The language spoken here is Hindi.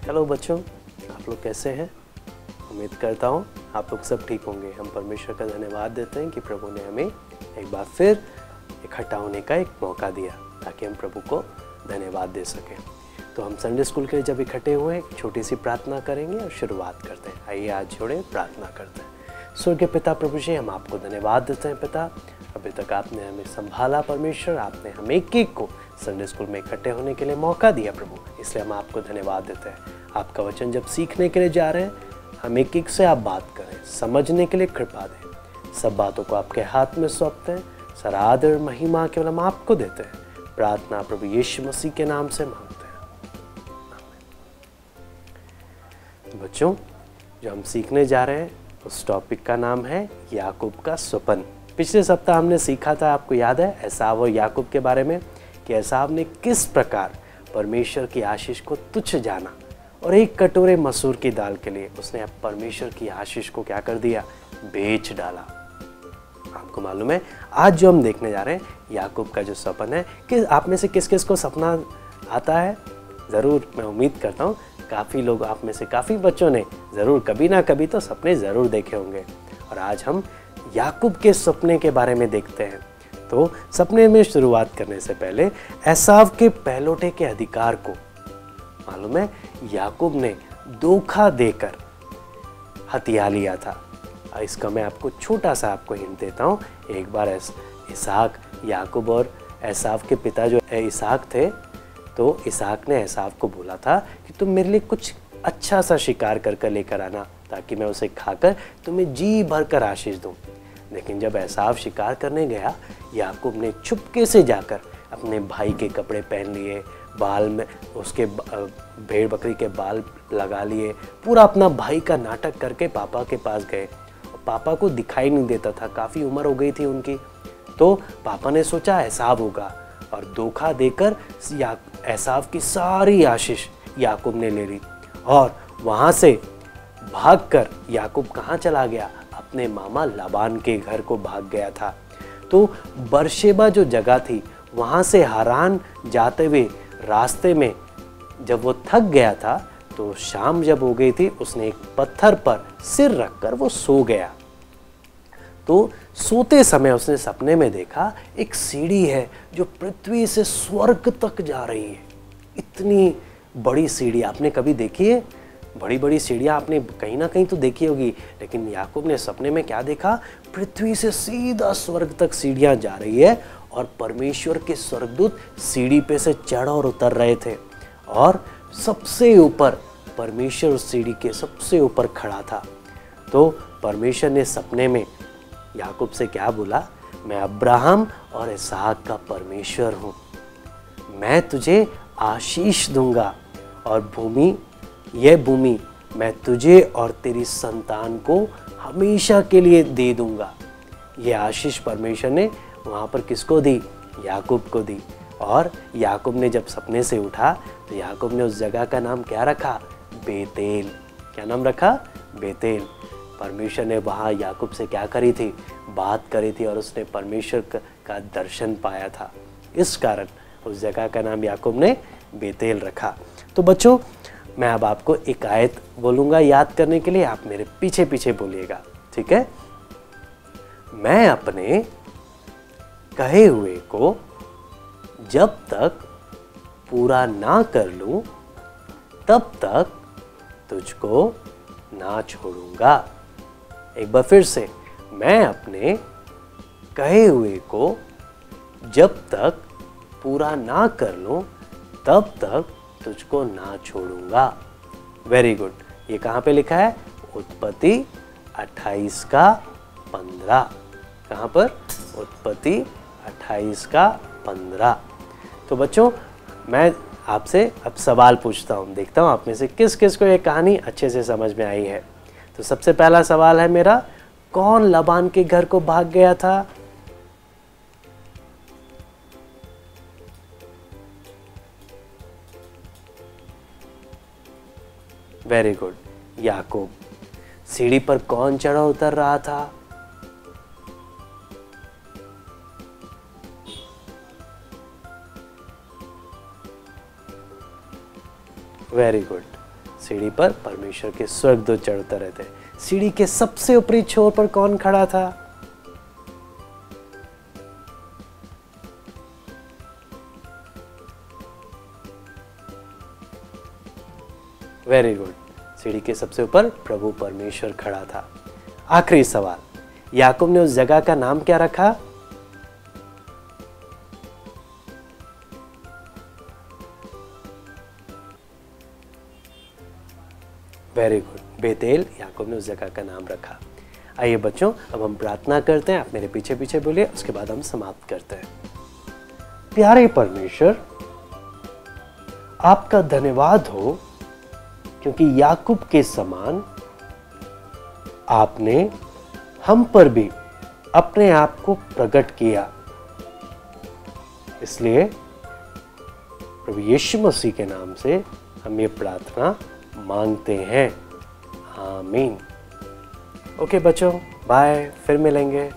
हेलो बच्चों, आप लोग कैसे हैं? उम्मीद करता हूँ आप लोग सब ठीक होंगे। हम परमेश्वर का धन्यवाद देते हैं कि प्रभु ने हमें एक बार फिर इकट्ठा होने का एक मौका दिया ताकि हम प्रभु को धन्यवाद दे सकें। तो हम संडे स्कूल के लिए जब इकट्ठे हुए एक छोटी सी प्रार्थना करेंगे और शुरुआत करते हैं। आइए आज जोड़े प्रार्थना करते हैं। स्वर्गीय पिता प्रभु जी, हम आपको धन्यवाद देते हैं पिता, अभी तक आपने हमें संभाला परमेश्वर, आपने हम एक एक को संडे स्कूल में इकट्ठे होने के लिए मौका दिया प्रभु, इसलिए हम आपको धन्यवाद देते हैं। आपका वचन जब सीखने के लिए जा रहे हैं, हम एक एक से आप बात करें, समझने के लिए कृपा दें। सब बातों को आपके हाथ में सौंपते हैं। सारा आदर महिमा केवल हम आपको देते हैं। प्रार्थना प्रभु यीशु मसीह के नाम से मांगते हैं, आमीन। बच्चों, जो हम सीखने जा रहे हैं उस टॉपिक का नाम है याकूब का स्वप्न। पिछले सप्ताह हमने सीखा था, आपको याद है, एसाव और याकूब के बारे में कि एसाव ने किस प्रकार परमेश्वर की आशीष को तुच्छ जाना और एक कटोरे मसूर की दाल के लिए उसने परमेश्वर की आशीष को क्या कर दिया, बेच डाला। आपको मालूम है आज जो हम देखने जा रहे हैं याकूब का जो सपन है, कि आप में से किस किस को सपना आता है? ज़रूर, मैं उम्मीद करता हूँ काफ़ी लोग, आप में से काफ़ी बच्चों ने ज़रूर कभी ना कभी तो सपने ज़रूर देखे होंगे। और आज हम याकूब के सपने के बारे में देखते हैं। तो सपने में शुरुआत करने से पहले एसाव के पहलौठे के अधिकार को मालूम है याकूब ने धोखा देकर हथिया लिया था। इसका मैं आपको छोटा सा आपको हिंट देता हूँ। एक बार इसहाक, याकूब और एसाव के पिता जो इसहाक थे, तो इसहाक ने एसाव को बोला था कि तुम मेरे लिए कुछ अच्छा सा शिकार कर लेकर आना ताकि मैं उसे खाकर तुम्हें जी भर कर आशीष दूँ। लेकिन जब एसाव शिकार करने गया, याकूब ने चुपके से जाकर अपने भाई के कपड़े पहन लिए, बाल में उसके भेड़ बकरी के बाल लगा लिए, पूरा अपना भाई का नाटक करके पापा के पास गए। पापा को दिखाई नहीं देता था, काफ़ी उम्र हो गई थी उनकी। तो पापा ने सोचा एसाव होगा और धोखा देकर एसाव की सारी आशीष याकूब ने ले ली। और वहाँ से भागकर याकूब कहाँ चला गया? अपने मामा लाबान के घर को भाग गया था। तो बरशेबा जो जगह थी, वहाँ से हारान जाते हुए रास्ते में जब वो थक गया था, तो शाम जब हो गई थी, उसने एक पत्थर पर सिर रखकर वो सो गया। तो सोते समय उसने सपने में देखा एक सीढ़ी है जो पृथ्वी से स्वर्ग तक जा रही है। इतनी बड़ी सीढ़ी आपने कभी देखी है? बड़ी बड़ी सीढ़ियाँ आपने कहीं ना कहीं तो देखी होगी, लेकिन याकूब ने सपने में क्या देखा? पृथ्वी से सीधा स्वर्ग तक सीढ़ियाँ जा रही है और परमेश्वर के स्वर्गदूत सीढ़ी पे से चढ़ और उतर रहे थे। और सबसे ऊपर परमेश्वर उस सीढ़ी के सबसे ऊपर खड़ा था। तो परमेश्वर ने सपने में याकूब से क्या बोला? मैं अब्राहम और इसहाक का परमेश्वर हूँ, मैं तुझे आशीष दूंगा और यह भूमि मैं तुझे और तेरी संतान को हमेशा के लिए दे दूंगा। ये आशीष परमेश्वर ने वहाँ पर किसको दी? याकूब को दी। और याकूब ने जब सपने से उठा तो याकूब ने उस जगह का नाम क्या रखा? बेतेल। क्या नाम रखा? बेतेल। परमेश्वर ने वहाँ याकूब से क्या करी थी? बात करी थी और उसने परमेश्वर का दर्शन पाया था। इस कारण उस जगह का नाम याकूब ने बेतेल रखा। तो बच्चों, मैं अब आपको एक आयत बोलूँगा याद करने के लिए, आप मेरे पीछे पीछे बोलिएगा, ठीक है? मैं अपने कहे हुए को जब तक पूरा ना कर लूं, तब तक तुझको ना छोड़ूंगा। एक बार फिर से, मैं अपने कहे हुए को जब तक पूरा ना कर लूं, तब तक तुझको ना छोड़ूंगा। Very good. ये कहाँ पे लिखा है? उत्पत्ति 28 का 15। कहाँ पर? उत्पत्ति 28 का 15। तो बच्चों, मैं आपसे अब सवाल पूछता हूँ, देखता हूँ आप में से किस किस को ये कहानी अच्छे से समझ में आई है। तो सबसे पहला सवाल है मेरा, कौन लाबान के घर को भाग गया था? वेरी गुड, याकूब। सीढ़ी पर कौन चढ़ा उतर रहा था? वेरी गुड, सीढ़ी पर परमेश्वर के स्वर्गदूत चढ़ उतर रहे थे। सीढ़ी के सबसे ऊपरी छोर पर कौन खड़ा था? वेरी गुड, सीढ़ी के सबसे ऊपर प्रभु परमेश्वर खड़ा था। आखिरी सवाल, याकूब ने उस जगह का नाम क्या रखा? वेरी गुड, बेतेल याकूब ने उस जगह का नाम रखा। आइए बच्चों, अब हम प्रार्थना करते हैं। आप मेरे पीछे पीछे बोलिए, उसके बाद हम समाप्त करते हैं। प्यारे परमेश्वर, आपका धन्यवाद हो क्योंकि याकूब के समान आपने हम पर भी अपने आप को प्रकट किया। इसलिए प्रभु यीशु मसीह के नाम से हम ये प्रार्थना मांगते हैं। आमीन। ओके बच्चों, बाय, फिर मिलेंगे।